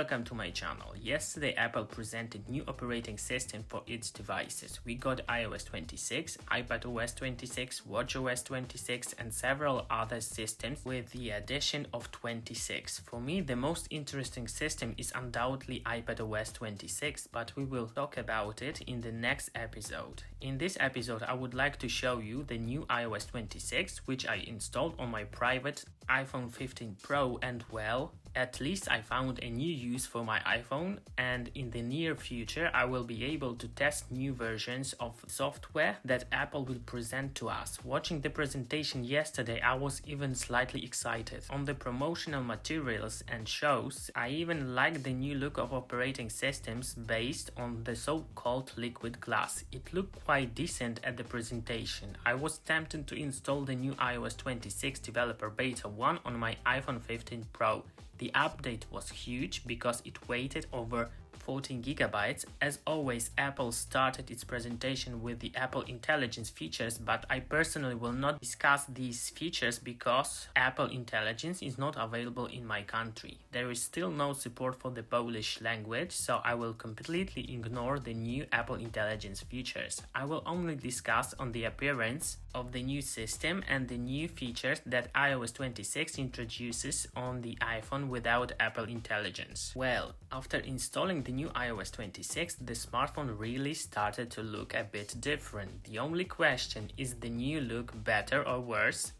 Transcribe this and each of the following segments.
welcome to my channel. Yesterday Apple presented new operating system for its devices. We got iOS 26, iPadOS 26, watchOS 26 and several other systems with the addition of 26. For me, the most interesting system is undoubtedly iPadOS 26, but we will talk about it in the next episode. In this episode, I would like to show you the new iOS 26, which I installed on my private iPhone 15 Pro, and well, at least I found a new use for my iPhone, and in the near future I will be able to test new versions of software that Apple will present to us. Watching the presentation yesterday, I was even slightly excited. On the promotional materials and shows, I even liked the new look of operating systems based on the so-called liquid glass. It looked quite decent at the presentation. I was tempted to install the new iOS 26 developer beta 1 on my iPhone 15 Pro. The update was huge because it weighed over 14 gigabytes. As always, Apple started its presentation with the Apple Intelligence features, but I personally will not discuss these features because Apple Intelligence is not available in my country. There is still no support for the Polish language, so I will completely ignore the new Apple Intelligence features. I will only discuss on the appearance of the new system and the new features that iOS 26 introduces on the iPhone without Apple Intelligence. Well, after installing the new iOS 26, the smartphone really started to look a bit different. The only question is the new look better or worse?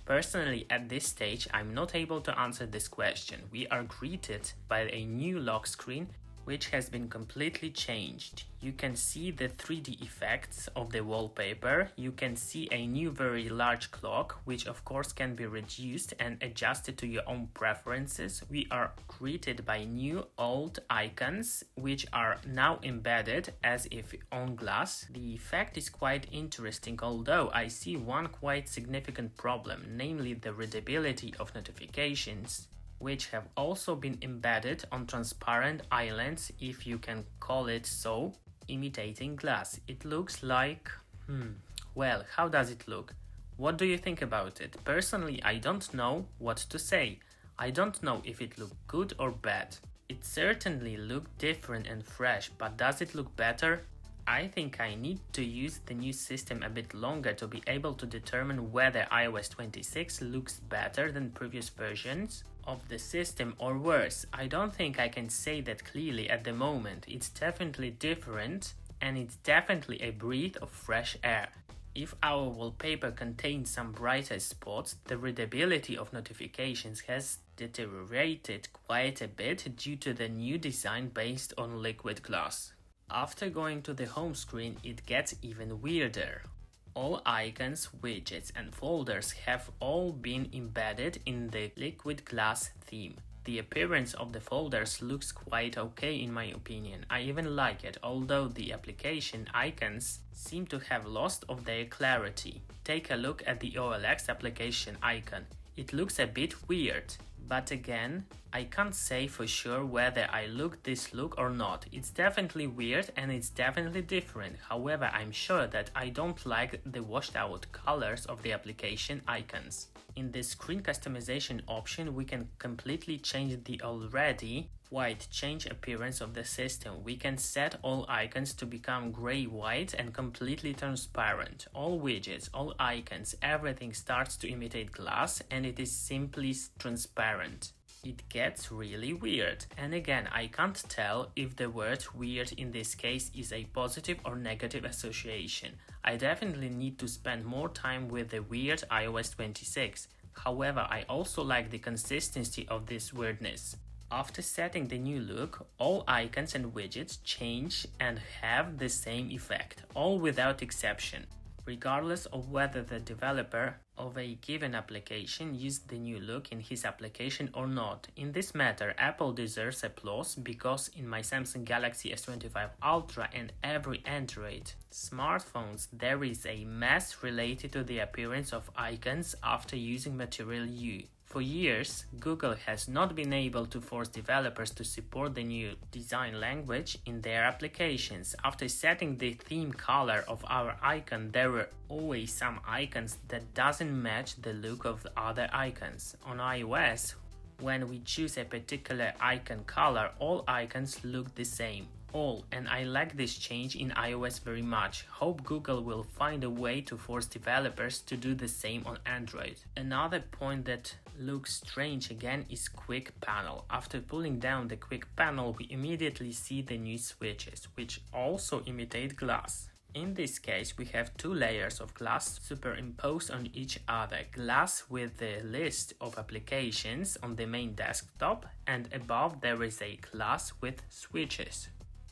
Personally, at this stage, I'm not able to answer this question. We are greeted by a new lock screen which has been completely changed. You can see the 3D effects of the wallpaper. You can see a new very large clock, which of course can be reduced and adjusted to your own preferences. We are greeted by new old icons, which are now embedded as if on glass. The effect is quite interesting, although I see one quite significant problem, namely the readability of notifications, which have also been embedded on transparent islands, if you can call it so, imitating glass. It looks like... Well, how does it look? What do you think about it? Personally, I don't know what to say. I don't know if it looked good or bad. It certainly looked different and fresh, but does it look better? I think I need to use the new system a bit longer to be able to determine whether iOS 26 looks better than previous versions of the system or worse. I don't think I can say that clearly at the moment. It's definitely different and it's definitely a breath of fresh air. If our wallpaper contains some brighter spots, the readability of notifications has deteriorated quite a bit due to the new design based on liquid glass. After going to the home screen, it gets even weirder. All icons, widgets and folders have all been embedded in the liquid glass theme. The appearance of the folders looks quite okay in my opinion. I even like it, although the application icons seem to have lost of their clarity. Take a look at the OLX application icon. It looks a bit weird. But again, I can't say for sure whether I look this look or not. It's definitely weird and it's definitely different. However, I'm sure that I don't like the washed out colors of the application icons. In the screen customization option, we can completely change the already white change appearance of the system. We can set all icons to become gray-white and completely transparent. All widgets, all icons, everything starts to imitate glass and it is simply transparent. It gets really weird. And again, I can't tell if the word weird in this case is a positive or negative association. I definitely need to spend more time with the weird iOS 26. However, I also like the consistency of this weirdness. After setting the new look, all icons and widgets change and have the same effect, all without exception, regardless of whether the developer of a given application used the new look in his application or not. In this matter, Apple deserves applause because in my Samsung Galaxy S25 Ultra and every Android smartphones, there is a mess related to the appearance of icons after using Material U. For years, Google has not been able to force developers to support the new design language in their applications. After setting the theme color of our icon, there were always some icons that doesn't match the look of the other icons. On iOS, When we choose a particular icon color, all icons look the same. And I like this change in iOS very much. Hope Google will find a way to force developers to do the same on Android. Another point that looks strange again is Quick Panel. After pulling down the Quick Panel, we immediately see the new switches, which also imitate glass. In this case, we have two layers of glass superimposed on each other. Glass with the list of applications on the main desktop, and above there is a glass with switches.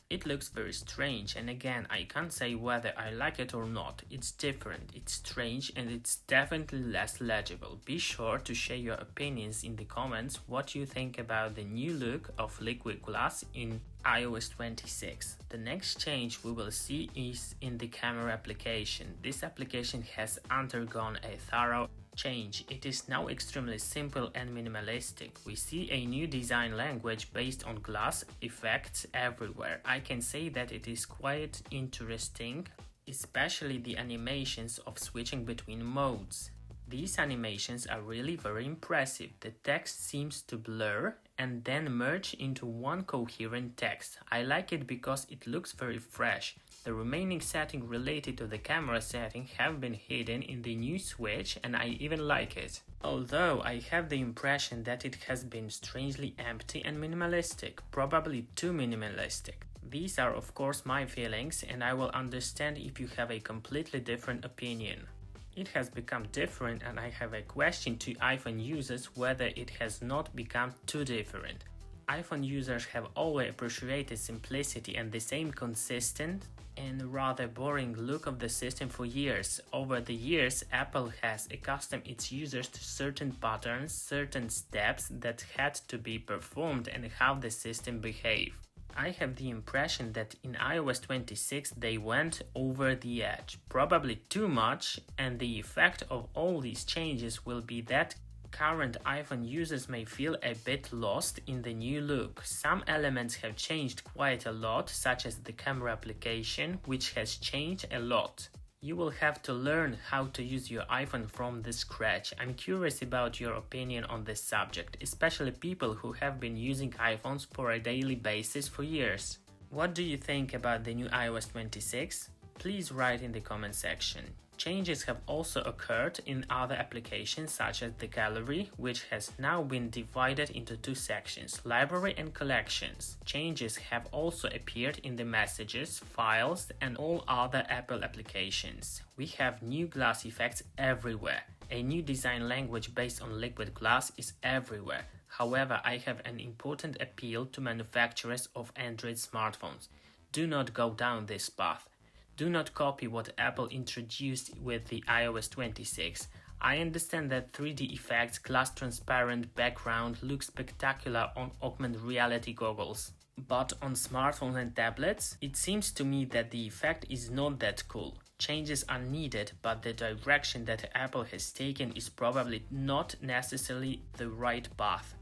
It looks very strange, and again, I can't say whether I like it or not. It's different, it's strange, and it's definitely less legible. Be sure to share your opinions in the comments what you think about the new look of liquid glass in iOS 26. The next change we will see is in the camera application. This application has undergone a thorough change. It is now extremely simple and minimalistic. We see a new design language based on glass effects everywhere. I can say that it is quite interesting, especially the animations of switching between modes. These animations are really very impressive. The text seems to blur and then merge into one coherent text. I like it because it looks very fresh. The remaining settings related to the camera setting have been hidden in the new switch, and I even like it. Although I have the impression that it has been strangely empty and minimalistic, probably too minimalistic. These are of course my feelings, and I will understand if you have a completely different opinion. It has become different, and I have a question to iPhone users whether it has not become too different. iPhone users have always appreciated simplicity and the same consistent and rather boring look of the system for years. Over the years, Apple has accustomed its users to certain patterns, certain steps that had to be performed and how the system behaved. I have the impression that in iOS 26 they went over the edge, probably too much, and the effect of all these changes will be that current iPhone users may feel a bit lost in the new look. Some elements have changed quite a lot, such as the camera application, which has changed a lot. You will have to learn how to use your iPhone from the scratch. I'm curious about your opinion on this subject, especially people who have been using iPhones for a daily basis for years. What do you think about the new iOS 26? Please write in the comment section. Changes have also occurred in other applications such as the gallery, which has now been divided into two sections, library and collections. Changes have also appeared in the messages, files, and all other Apple applications. We have new glass effects everywhere. A new design language based on liquid glass is everywhere. However, I have an important appeal to manufacturers of Android smartphones. Do not go down this path. Do not copy what Apple introduced with the iOS 26. I understand that 3D effects, glass transparent background look spectacular on augmented reality goggles. But on smartphones and tablets, it seems to me that the effect is not that cool. Changes are needed, but the direction that Apple has taken is probably not necessarily the right path.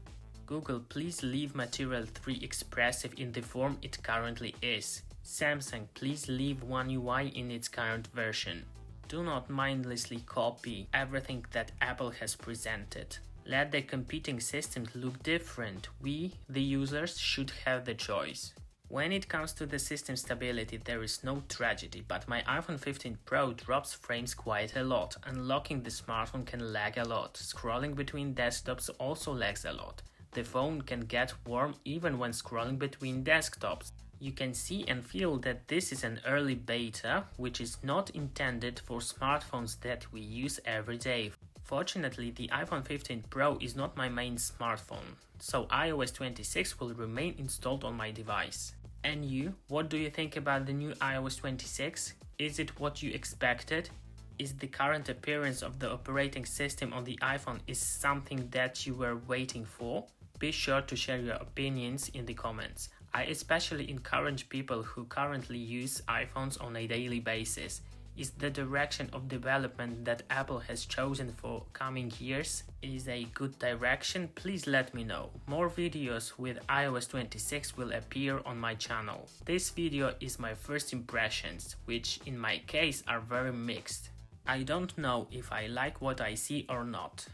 Google, please leave Material 3 expressive in the form it currently is. Samsung, please leave One UI in its current version. Do not mindlessly copy everything that Apple has presented. Let the competing systems look different. We, the users, should have the choice. When it comes to the system stability, there is no tragedy, but my iPhone 15 Pro drops frames quite a lot. Unlocking the smartphone can lag a lot. Scrolling between desktops also lags a lot. The phone can get warm even when scrolling between desktops. You can see and feel that this is an early beta, which is not intended for smartphones that we use every day. Fortunately, the iPhone 15 Pro is not my main smartphone, so iOS 26 will remain installed on my device. And you, what do you think about the new iOS 26? Is it what you expected? Is the current appearance of the operating system on the iPhone is something that you were waiting for? Be sure to share your opinions in the comments. I especially encourage people who currently use iPhones on a daily basis. Is the direction of development that Apple has chosen for coming years is a good direction? Please let me know. More videos with iOS 26 will appear on my channel. This video is my first impressions, which in my case are very mixed. I don't know if I like what I see or not.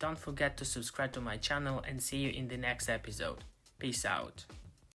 Don't forget to subscribe to my channel and see you in the next episode. Peace out.